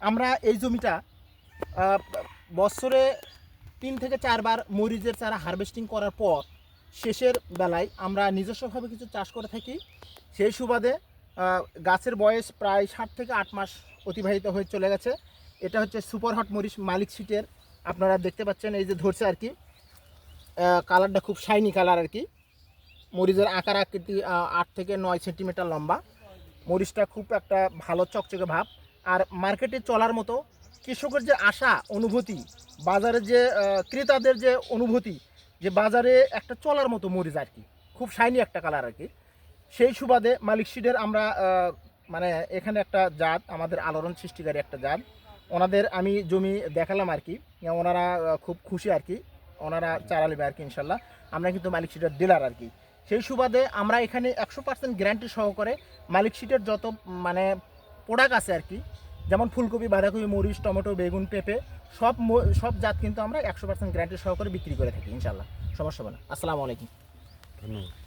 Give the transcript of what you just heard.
আমরা এই জমিটা বছরে 3 থেকে 4 বার মরিচের চারা হারভেস্টিং করার পর শেষের বেলায় আমরা নিজস্বভাবে কিছু চাষ করে থাকি। সেই সুবাদে গাছের বয়স প্রায় 7 থেকে 8 মাস অতিবাহিত হয়ে চলে গেছে। এটা হচ্ছে সুপার হট মরিচ মালিক সিটের, আপনারা দেখতে পাচ্ছেন এই যে ধরছে আর কি, কালারটা খুব শাইনি কালার আর কি। মরিচের আকার আকৃতি 8 থেকে 9 সেন্টিমিটার লম্বা। মরিচটা খুব একটা ভালো চকচকে ভাব। আর মার্কেটে চলার মতো কৃষকের যে আশা অনুভূতি, বাজারে যে ক্রেতাদের যে অনুভূতি, যে বাজারে একটা চলার মতো মরিচ আর কি, খুব শাইনি একটা কালার আর কি। সেই সুবাদে মালিক সিডের আমরা মানে এখানে একটা জাত, আমাদের আলোড়ন সৃষ্টিকারী একটা জাত, ওনাদের আমি জমি দেখালাম আর কি। ওনারা খুব খুশি আর কি, ওনারা চারা নেবে আর কি ইনশাল্লাহ। আমরা কিন্তু মালিক সিডের ডিলার আর কি। সেই সুবাদে আমরা এখানে 100% গ্যারান্টি সহকারে মালিক সিটের যত মানে প্রোডাক্ট আছে আর কি, যেমন ফুলকপি, বাঁধাকপি, মরিচ, টমেটো, বেগুন, পেঁপে, সব জাত কিন্তু আমরা 100% গ্যারান্টি সহকারে বিক্রি করে থাকি ইনশাল্লাহ, সমস্যা হবে না। আসসালামু আলাইকুম। ধন্যবাদ।